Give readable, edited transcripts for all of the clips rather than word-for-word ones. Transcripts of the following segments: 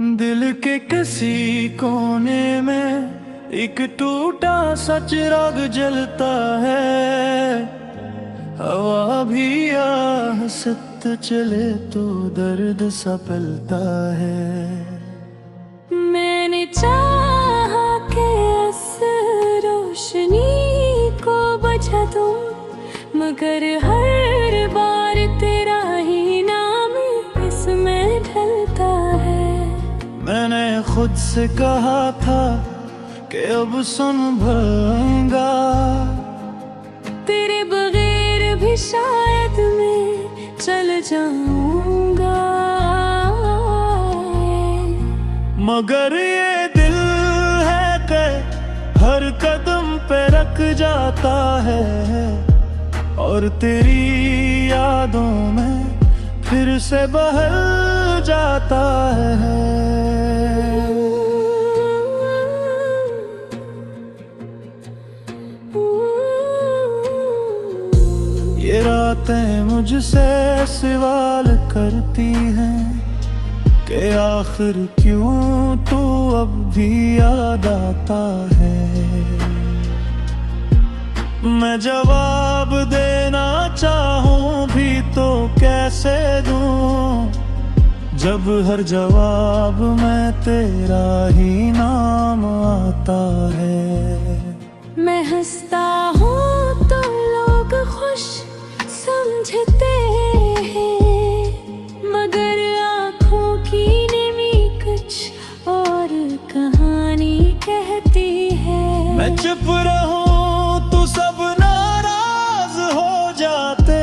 दिल के किसी कोने में एक टूटा सा चिराग जलता है। हवा भी आहिस्ता चले तो दर्द सा पलता है। मैंने चाहा कि इस रोशनी को बुझा दूं, मगर हर बार तेरा ही नाम इसमें ढलता है। मैंने खुद से कहा था कि अब सुन भूलूंगा, तेरे बगैर भी शायद मैं चल जाऊंगा, मगर ये दिल है कि हर कदम पे रख जाता है और तेरी यादों में फिर से बहल जाता है। ये रातें मुझसे सवाल करती हैं कि आखिर क्यों तू अब भी याद आता है। मैं जवाब देना चाहूं भी तो कैसे दूं, जब हर जवाब में तेरा ही नाम आता है। मैं हंसता हूँ तो लोग खुश समझते हैं, मगर आँखों की नमी कुछ और कहानी कहती है। मैं चुप रहूं तो सब नाराज हो जाते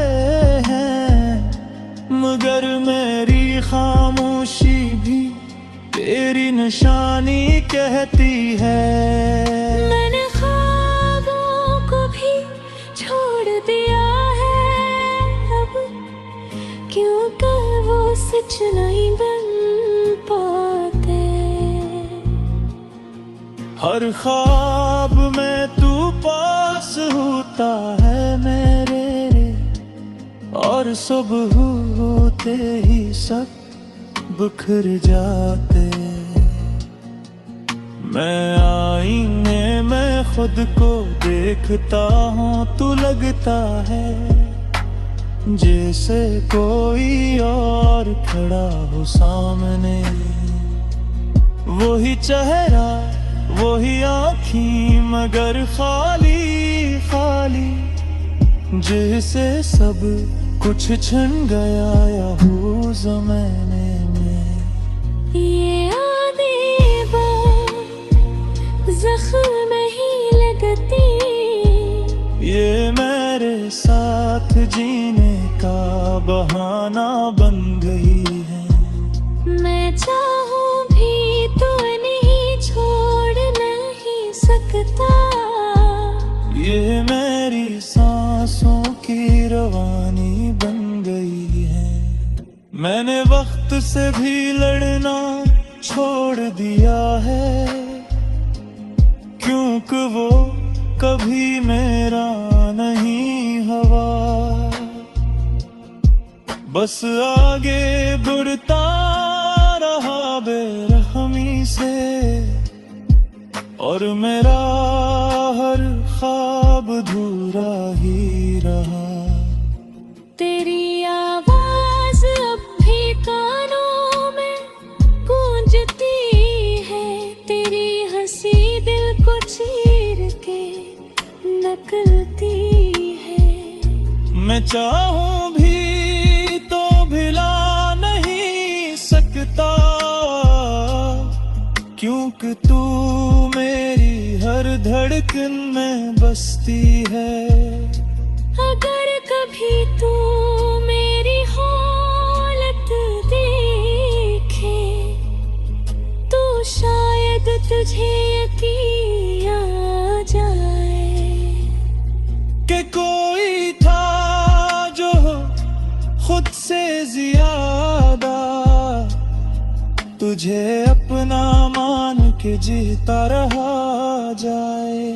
हैं, मगर मेरी खामोशी भी तेरी निशानी कहती है। मैंने ख्वाबों को भी छोड़ दिया है अब, क्योंकि वो सच नहीं बन पाते। हर ख्वाब में तू पास होता है मेरे, और सुबह होते ही सब बिखर जाते। मैं आईने में खुद को देखता हूँ तो लगता है जैसे कोई और खड़ा हो सामने। वही चेहरा वही आँखें मगर खाली खाली, जैसे सब कुछ छिन गया या हो ज़माने में। ये आधी बात ज़ख्म ही लगती, ये मेरे साथ जीने का बहाना बन गई है। मैं चाहूँ भी तो नहीं छोड़ नहीं सकता, ये मेरी सांसों की रवानी बन गई है। मैंने वक्त से भी लड़ना छोड़ दिया है, क्योंकि वो कभी मेरा नहीं हवा। बस आगे बढ़ता रहा बेरहमी से, और मेरा हर ख्वाब अधूरा ही रहा। तेरी आवाज अब भी कानों में गूंजती है, तेरी हंसी दिल को चीर के निकलती है। मैं चाहूं भी तो भिला नहीं सकता, क्योंकि तू मेरी हर धड़कन में बसती है। अगर कभी तू मेरी हालत देखे तो शायद तुझे यकीन आ जाए कि कोई था जो खुद से ज्यादा तुझे अपना मान के जीता रहा जाए।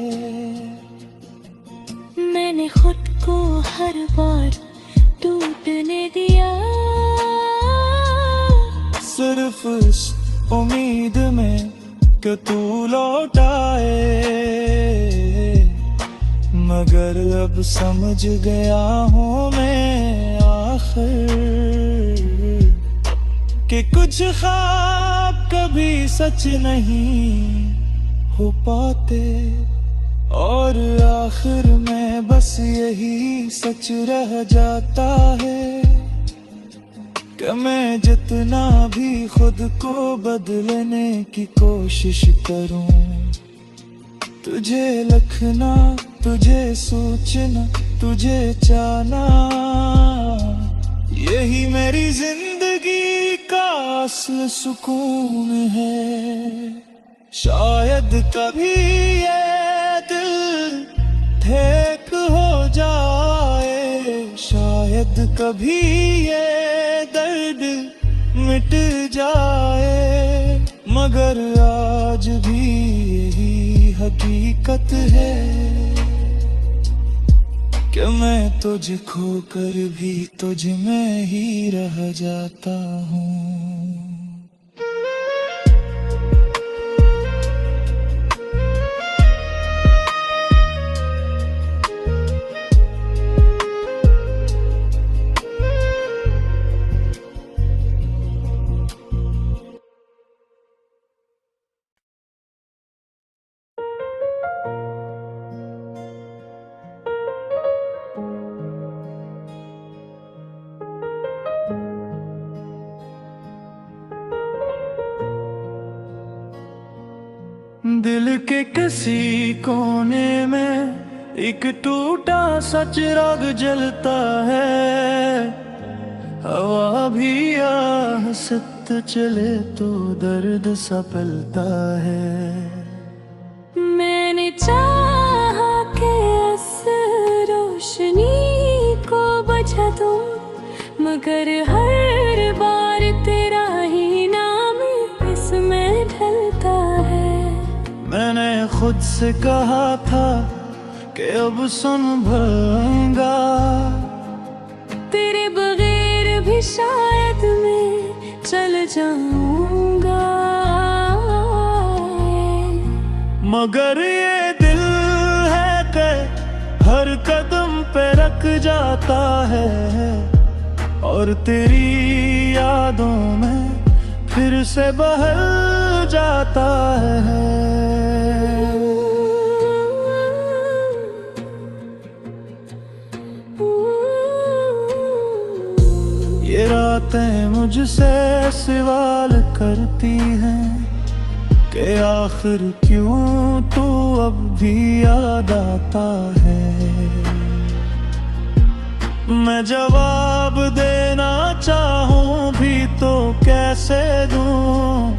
मैंने खुद को हर बार टूटने दिया, सिर्फ इस उम्मीद में कि तू लौट आए, मगर अब समझ गया हूँ मैं आखिर कि कुछ ख्वाब कभी सच नहीं हो पाते, और आखिर में बस यही सच रह जाता है कि मैं जितना भी खुद को बदलने की कोशिश करूं, तुझे लिखना, तुझे सोचना, तुझे चाहना, यही मेरी जिंदगी का असल सुकून है। शायद कभी ये दिल ठीक हो जाए, शायद कभी ये दर्द मिट जाए, मगर आज भी यही हकीकत है कि मैं तुझ खोकर भी तुझ में ही रह जाता हूँ। दिल के किसी कोने में एक टूटा सा चिराग जलता है, हवा भी आहस्त चले तो दर्द सा पलता है। मैंने चाहा कि इस रोशनी को बुझा दूं, मगर हर बार तेरा ही नाम इसमें ढलता है। मैंने खुद से कहा था कि अब सुन भूलूंगा, तेरे बगैर भी शायद मैं चल जाऊंगा, मगर ये दिल है कि हर कदम पे रख जाता है, और तेरी यादों में फिर से बहल जाता है। ये रातें मुझसे सवाल करती हैं कि आखिर क्यों तू अब भी याद आता है। मैं जवाब देना चाहूं भी तो कैसे दूं,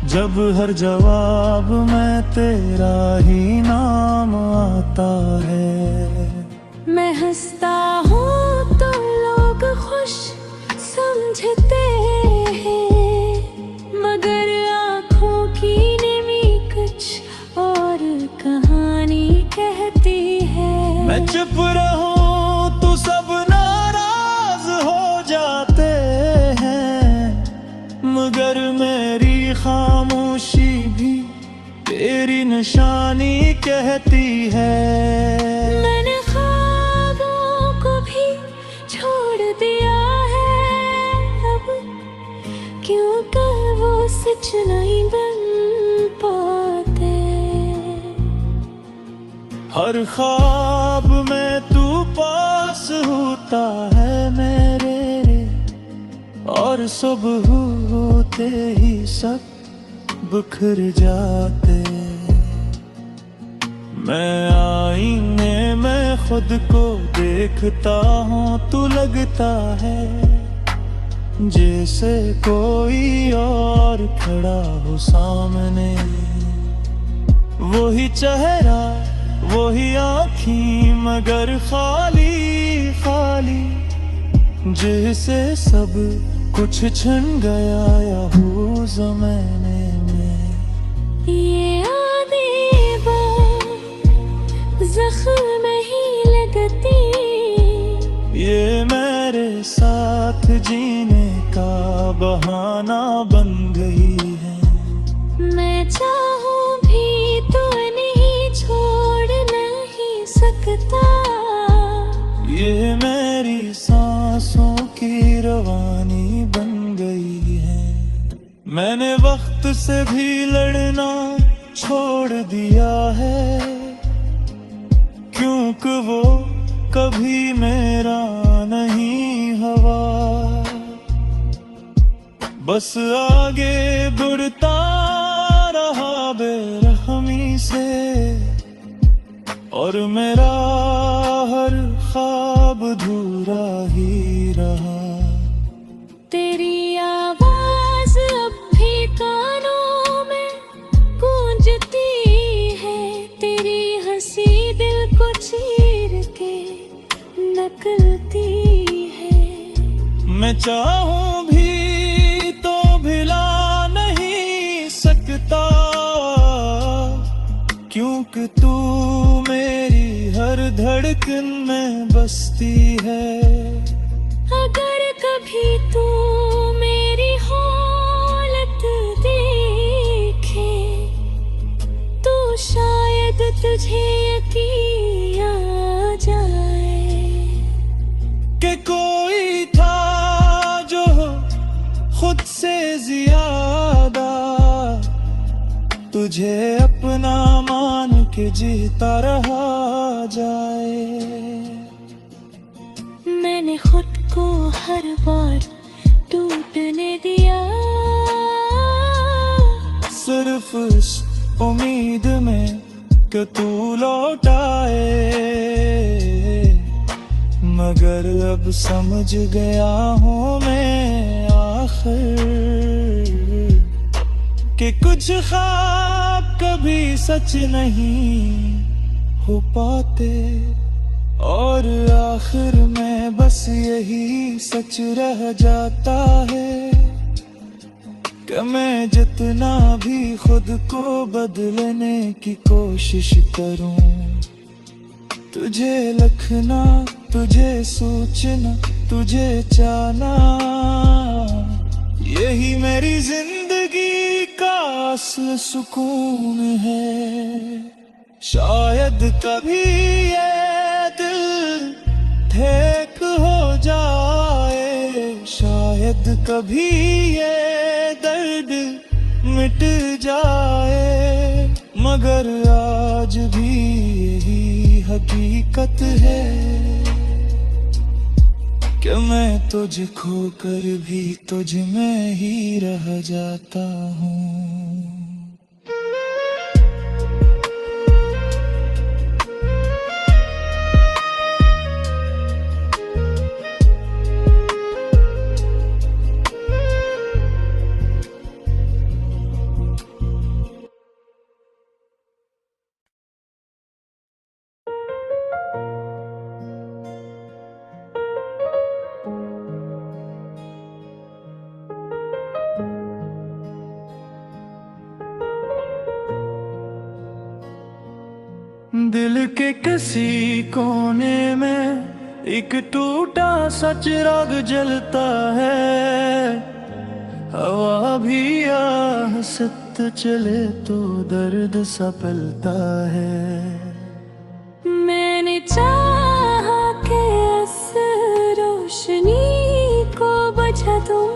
जब हर जवाब में तेरा ही नाम आता है। मैं हंसता हूँ तो लोग खुश समझते हैं, मगर आँखों की नमी कुछ और कहानी कहती है। मैं चुप रहूं तो सब नाराज हो जाते हैं, मगर मेरी खामोशी भी तेरी निशानी कहती है। मैंने ख्वाबों को भी छोड़ दिया है अब, क्योंकि वो सच नहीं बन पाते। हर ख्वाब में तू पास होता है मेरे, और सुबह होते ही सब बिखर जाते। मैं आईने में खुद को देखता हूँ तो लगता है जैसे कोई और खड़ा हो सामने। वही चेहरा, वही आँखें, मगर खाली खाली, जैसे सब कुछ छिन गया या हो ज़माने में। ये आधी बात ज़ख्म ही लगती, ये मेरे साथ जीने का बहाना बन गई है। चाहूं भी तो नहीं छोड़ नहीं सकता। ये मेरी सांसों की रवानी बन गई है। मैंने वक्त से भी लड़ना छोड़ दिया है, क्योंकि वो कभी मेरा नहीं हवा। बस आगे बढ़ता रहा बेरहमी से, और मेरा हर ख्वाब अधूरा ही रहा। तेरी आवाज अब भी कानों में गूंजती है, तेरी हंसी दिल को चीर के निकलती है। मैं चाहूं भी तो भिला नहीं सकता, क्योंकि तू मेरी हर धड़कन में बसती है। अगर कभी तू मेरी हालत देखे तो शायद तुझे यकीन आ जाए कि कोई था जो खुद से ज्यादा तुझे अपना मान के जीता रहा जाए। मैंने खुद को हर बार टूटने दिया, सिर्फ इस उम्मीद में कि तू लौट आए। मगर अब समझ गया हूँ मैं आखिर कि कुछ ख्वाब कभी सच नहीं हो पाते, और आखिर में बस यही सच रह जाता है कि मैं जितना भी खुद को बदलने की कोशिश करूं, तुझे लखना, तुझे सोचना, तुझे चाहना, यही मेरी जिंदगी का असल सुकून है। शायद कभी ये दिल ठेक हो जाए, शायद कभी ये दर्द मिट जाए, मगर आज भी यही हकीकत है कि मैं तुझ खोकर भी तुझ में ही रह जाता हूँ। दिल के किसी कोने में एक टूटा सा चिराग जलता है, हवा भी आहस्त चले तो दर्द सा पलता है। मैंने चाहा कि इस रोशनी को बुझा दूं,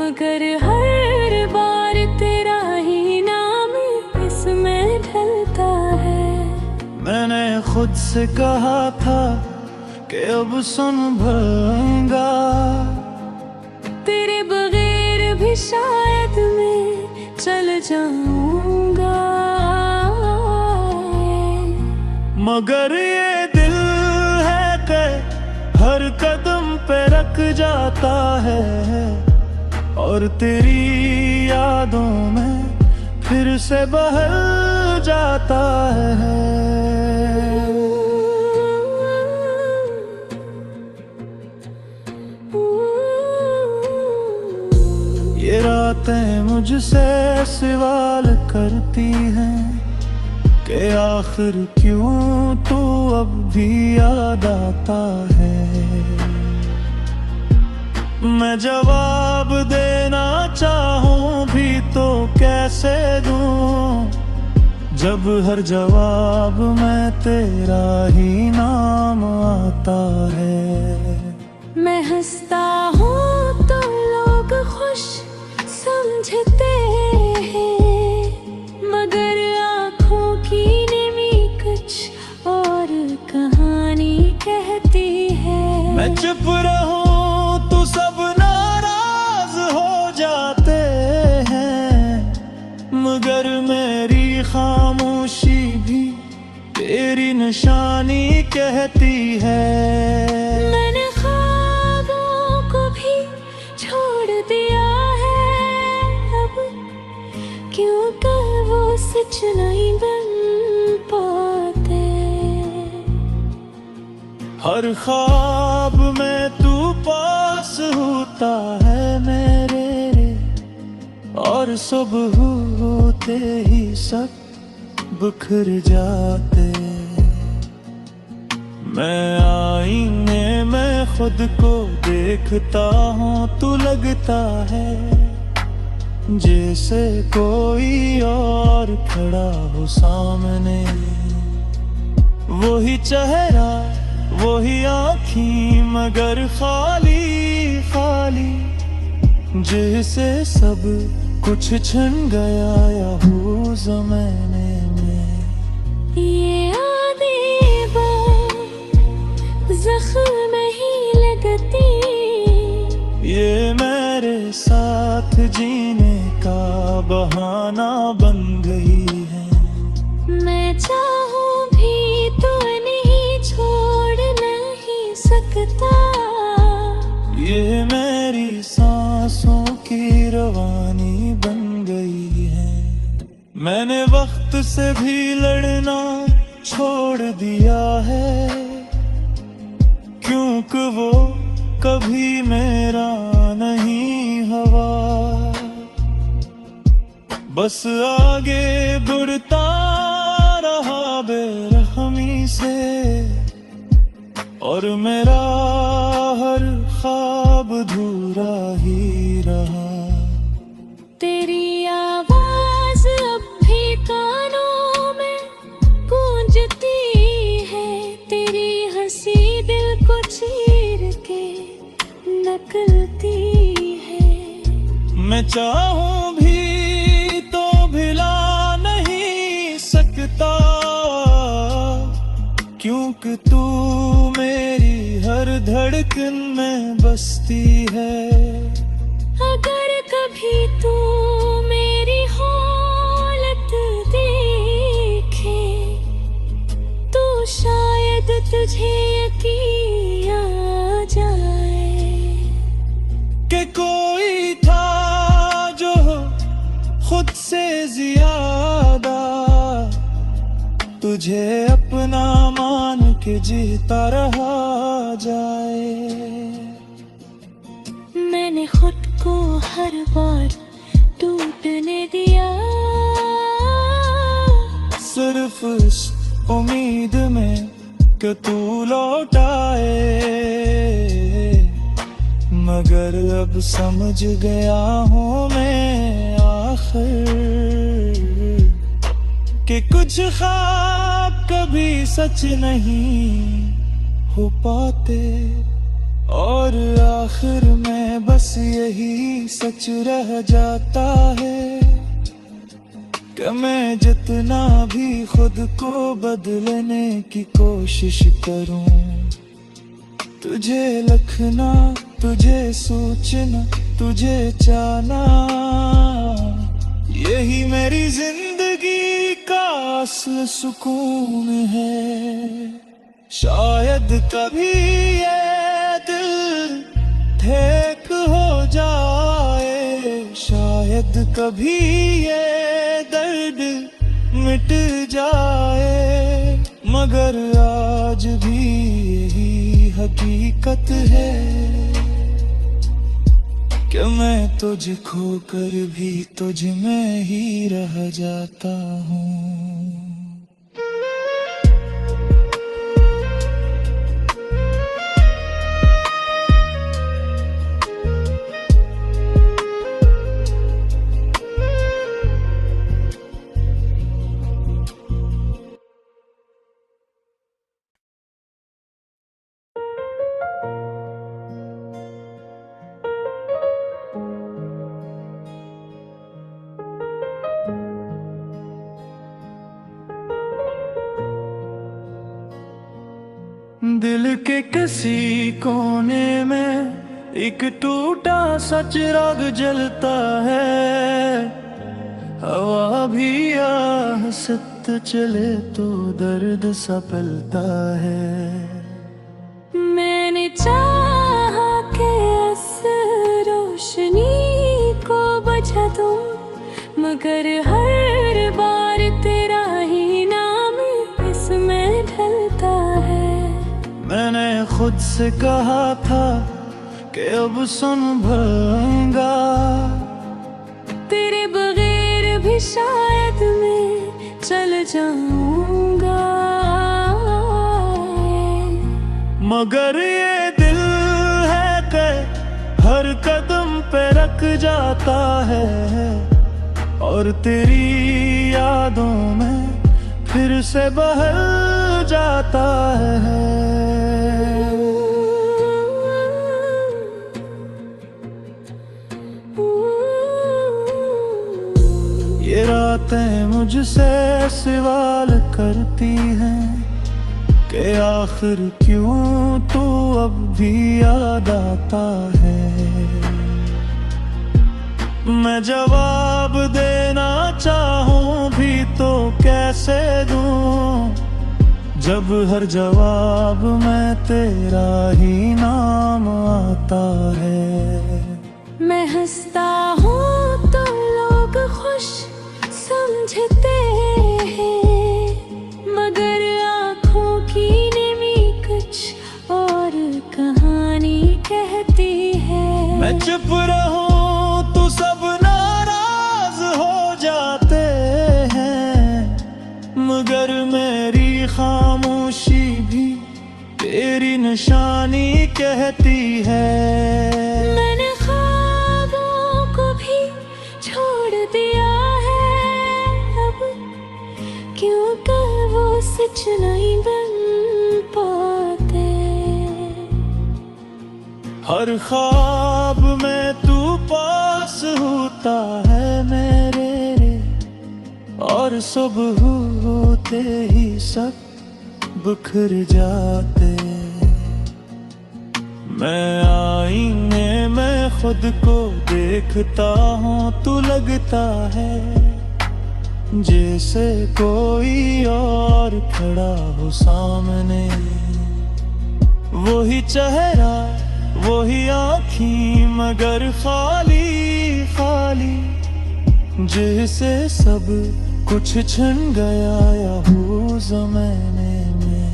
मगर हर बार तेरा ही नाम इसमें ढलता है। मैंने खुद से कहा था कि अब संभलूंगा, तेरे बगैर भी शायद मैं चल जाऊंगा, मगर ये दिल है कि हर कदम पे रख जाता है, और तेरी यादों में फिर से बहल जाता है। ये रातें मुझसे सवाल करती हैं कि आखिर क्यों तू अब भी याद आता है। मैं जवाब देना चाहूं भी तो कैसे दूं, जब हर जवाब में तेरा ही नाम आता है। मैं हंसता हूँ तो लोग खुश समझते हैं, मगर आँखों की नमी कुछ और कहानी कहती है। मैं चुप रहूं तो सब नाराज हो जाते हैं, मगर मेरी खामोशी भी तेरी निशानी कहती है। मैंने ख्वाबों को भी छोड़ दिया है अब, क्योंकि वो सच नहीं बन पाते। हर ख्वाब में तू पास होता है मेरे, और सुबह होते ही सब बिखर जाते। मैं आईने में खुद को देखता हूँ तो लगता है जैसे कोई और खड़ा हो सामने। वही चेहरा वही आँखें, मगर खाली खाली, जैसे सब कुछ छिन गया या हो ज़माने में। ये आधी बात जख्म ही लगती, ये मेरे साथ जीने का बहाना बन गई है। मैं चाहूँ भी तो नहीं छोड़ नहीं सकता। ये मेरी सांसों की रवानी बन गई है। मैंने वक्त से भी लड़ना छोड़ दिया है, क्योंकि वो कभी मेरा नहीं हवा। बस आगे बढ़ता रहा बेरहमी से, और मेरा हर ख्वाब अधूरा ही रहा। तेरी आवाज अब भी कानों में गूंजती है, तेरी हंसी दिल को चीर के निकलती है। मैं चाहूँ भी तो भिला नहीं सकता, क्योंकि तू मेरी हर धड़कन में बसती है। अगर कभी तू मेरी हालत देखे तो शायद तुझे यकीन आ जाए कि कोई था जो खुद से ज्यादा तुझे अपना मान के जीता रहा जाए। मैंने खुद को हर बार टूटने दिया, सिर्फ इस उम्मीद में कि तू लौट आए। मगर अब समझ गया हूँ मैं आखिर कि कुछ ख्वाब कभी सच नहीं हो पाते, और आखिर में बस यही सच रह जाता है कि मैं जितना भी खुद को बदलने की कोशिश करूं, तुझे लिखना, तुझे सोचना, तुझे चाहना, यही मेरी जिंदगी का असल सुकून है। शायद कभी ये दिल ठीक हो जाए, शायद कभी ये दर्द मिट जाए, मगर आज भी यही हकीकत है कि मैं तुझ खोकर भी तुझ में ही रह जाता हूँ। दिल के किसी कोने में एक टूटा सा चिराग जलता है। हवा भी आहिस्ता चले तो दर्द सा फैलता है। मैंने चाहा कि इस रोशनी को बुझा दूं, मगर हर बार तेरा ही नाम इसमें ढलता है। मैंने खुद से कहा था कि अब संभलूंगा, तेरे बगैर भी शायद मैं चल जाऊंगा, मगर ये दिल है कि हर कदम पे रख जाता है और तेरी यादों में फिर से बहल जाता है। ये रातें मुझसे सवाल करती हैं कि आखिर क्यों तू अब भी याद आता है। मैं जवाब देना चाहूं भी तो कैसे दूं, जब हर जवाब में तेरा ही नाम आता है। मैं हंसता हूँ तो लोग खुश समझते हैं, मगर आँखों की नमी कुछ और कहानी कहती है। मैं चुप रहूं तो सब नाराज हो जाते हैं, मगर मेरी खामोशी भी तेरी निशानी कहती है। मैंने ख्वाबों को भी छोड़ दिया है अब, क्योंकि वो सच नहीं बन पाते। हर ख्वाब में तू पास होता है मेरे, और सुबह होते ही सब बिखर जाते। मैं आईने में खुद को देखता हूँ तो लगता है जैसे कोई और खड़ा हो सामने। वही चेहरा वही आँखें मगर खाली खाली, जैसे सब कुछ छिन गया या हो ज़माने में।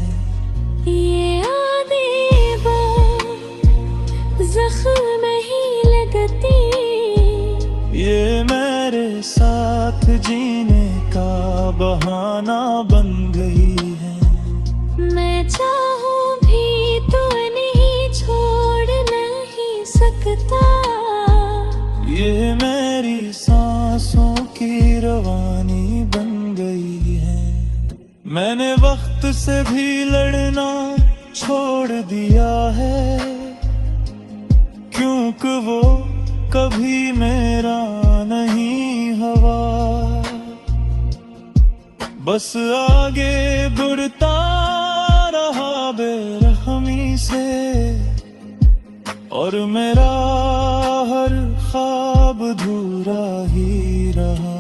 ये आधी बात ज़ख्म ही लगती, ये मेरे साथ जीने का बहाना बन गई है। मैं चाहूँ भी तो नहीं छोड़ नहीं सकता, ये मेरी सांसों की रवानी बन गई है। मैंने वक्त से भी लड़ना छोड़ दिया है, क्योंकि वो कभी मेरा नहीं हवा। बस आगे बढ़ता रहा बेरहमी से, और मेरा हर ख्वाब अधूरा ही रहा।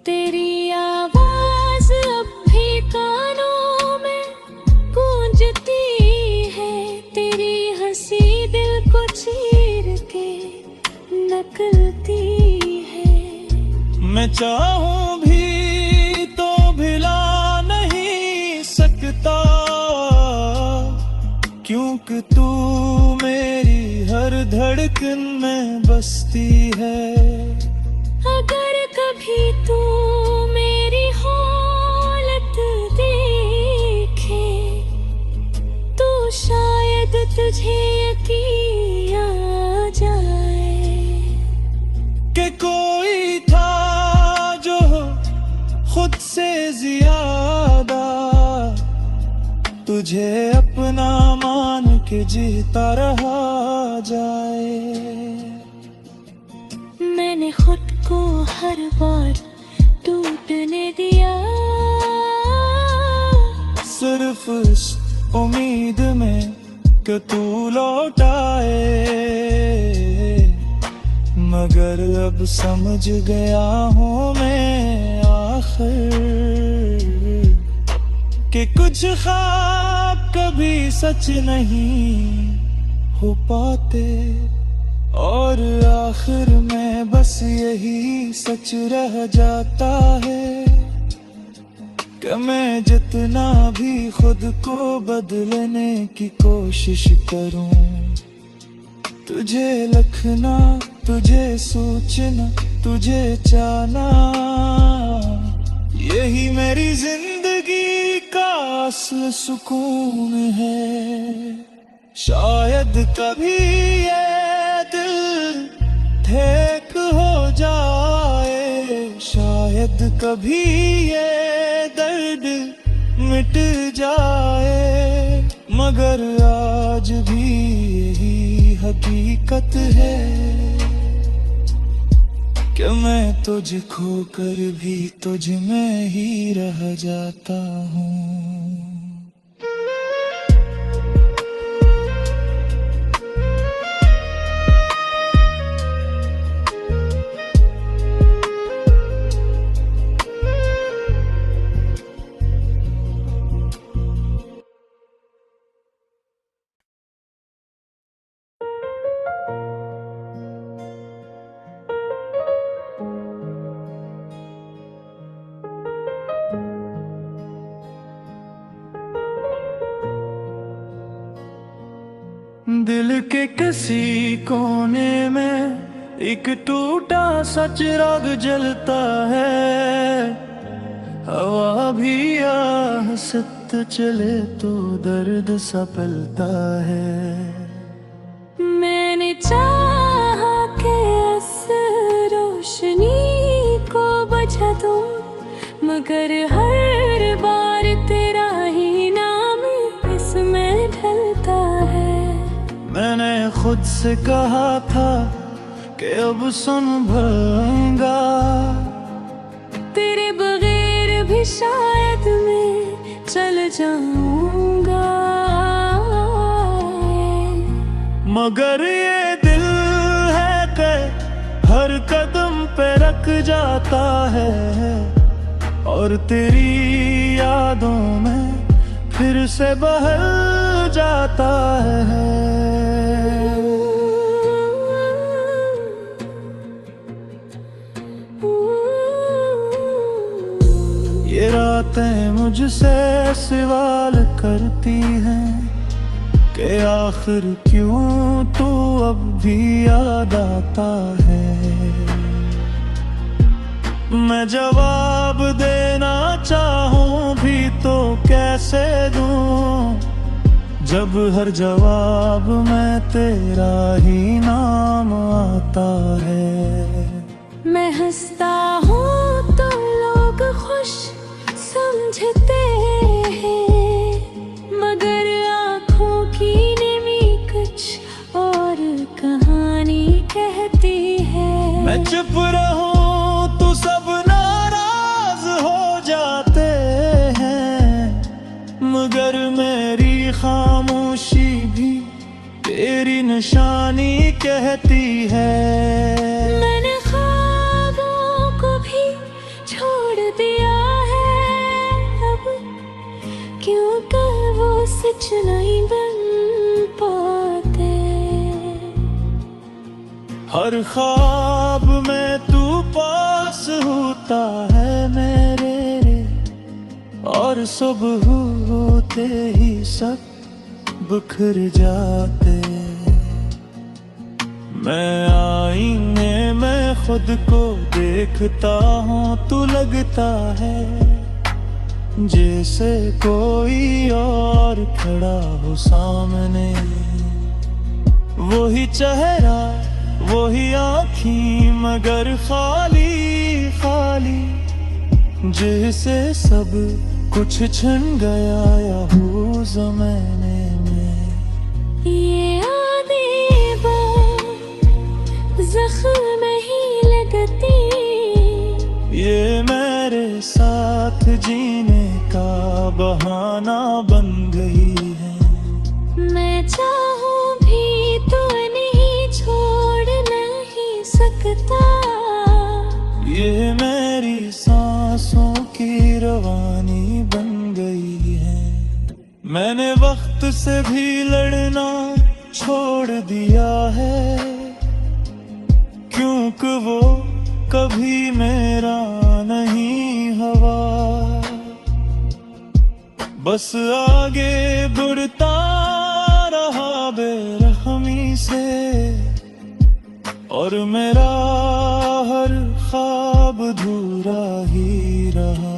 तेरी आवाज अब भी कानों में गूंजती है, तेरी हंसी दिल को चीर के निकलती है। मैं चाहूं भी तो भिला नहीं सकता, क्योंकि तू मेरी हर धड़कन में बसती है। अगर कभी तू मेरी हालत देखे तो शायद तुझे यकीन आ जाए कि कोई था जो खुद से ज्यादा तुझे अपना मान के जीता रहा जाए। मैंने खुद को हर बार टूटने दिया, सिर्फ इस उम्मीद में कि तू लौट आए, मगर अब समझ गया हूँ मैं आखिर कि कुछ ख्वाब कभी सच नहीं हो पाते, और आखिर में बस यही सच रह जाता है कि मैं जितना भी खुद को बदलने की कोशिश करूं, तुझे लिखना, तुझे सोचना, तुझे चाहना, यही मेरी जिंदगी का असल सुकून है। शायद कभी ये दिल ठीक हो जाए, शायद कभी ये दर्द मिट जाए, मगर आज भी यही हकीकत है कि मैं तुझ खोकर भी तुझ में ही रह जाता हूँ। दिल के किसी कोने में एक टूटा सा चिराग जलता है, हवा भी आहस्त चले तो दर्द सा पलता है। मैंने चाहा कि इस रोशनी को बुझा दूं, मगर हर बार तेरा ही नाम इसमें ढलता है। मैंने खुद से कहा था कि अब संभलूंगा, तेरे बगैर भी शायद मैं चल जाऊंगा, मगर ये दिल है कि हर कदम पे रख जाता है, और तेरी यादों में फिर से बहल जाता है। ये रातें मुझसे सवाल करती हैं कि आखिर क्यों तू अब भी याद आता है। मैं जवाब देना चाहूं भी तो कैसे दूं, जब हर जवाब में तेरा ही नाम आता है। मैं हंसता हूँ तो लोग खुश समझते हैं, मगर आँखों की नमी कुछ और कहानी कहती है। मैं चुप रहूं तो सब नाराज हो जाते हैं, मगर मेरी खामोशी भी तेरी निशानी कहती है। मैंने ख्वाबों को भी छोड़ दिया है अब, क्योंकि वो सच नहीं बन पाते। हर ख्वाब में तू पास होता है मेरे, और सुबह होते ही सब बिखर जाते। मैं आईने में खुद को देखता हूँ तो लगता है जैसे कोई और खड़ा हो सामने। वही चेहरा, वही आँखें, मगर खाली खाली, जैसे सब कुछ छिन गया या हो ज़माने में। ये आधी बात ज़ख्म ही लगती, ये मेरे साथ जीने का बहाना बन गई है। ये मेरी सांसों की रवानी बन गई है। मैंने वक्त से भी लड़ना छोड़ दिया है, क्योंकि वो कभी मेरा नहीं हवा। बस आगे बढ़ता रहा बेरहमी से, और मेरा हर ख्वाब अधूरा ही रहा।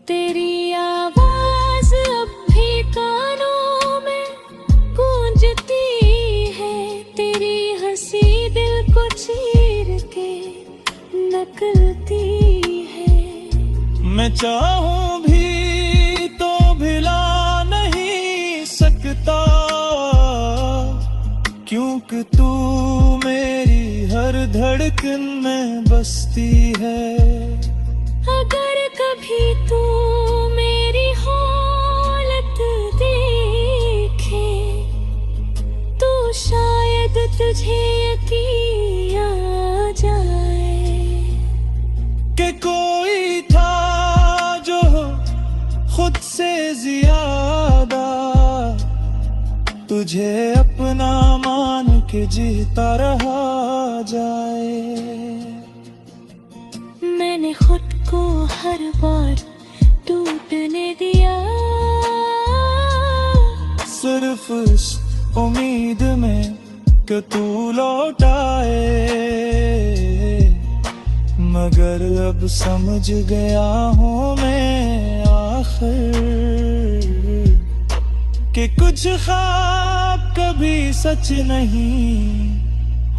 तेरी आवाज अब भी कानों में गूंजती है, तेरी हंसी दिल को चीर के निकलती है। मैं चाहूं भी तो भिला नहीं सकता, क्योंकि तू मेरी हर धड़कन में बसती है। अगर कभी तू मेरी हालत देखे, तो शायद तुझे यकीन आ जाए कि कोई था जो खुद से ज्यादा तुझे अपना मान के जीता रहा जाए। मैंने खुद को हर बार टूटने दिया, सिर्फ इस उम्मीद में कि तू लौट आए। मगर अब समझ गया हूँ मैं आखिर कि कुछ ख्वाब कभी सच नहीं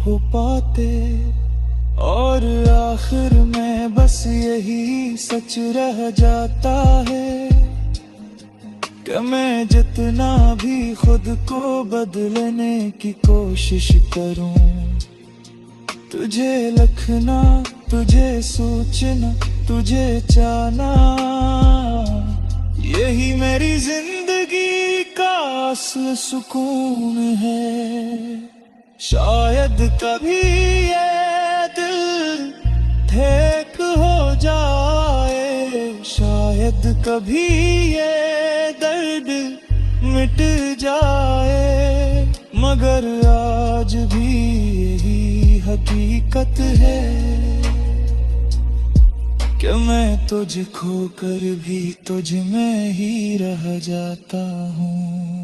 हो पाते, और आखिर में बस यही सच रह जाता है कि मैं जितना भी खुद को बदलने की कोशिश करूं, तुझे लखना, तुझे सोचना, तुझे चाहना, यही मेरी जिंदगी का असल सुकून है। शायद कभी ये दिल ठेक हो जाए, शायद कभी ये दर्द मिट जाए, मगर आज भी यही हकीकत है कि मैं तुझ खोकर भी तुझ में ही रह जाता हूँ।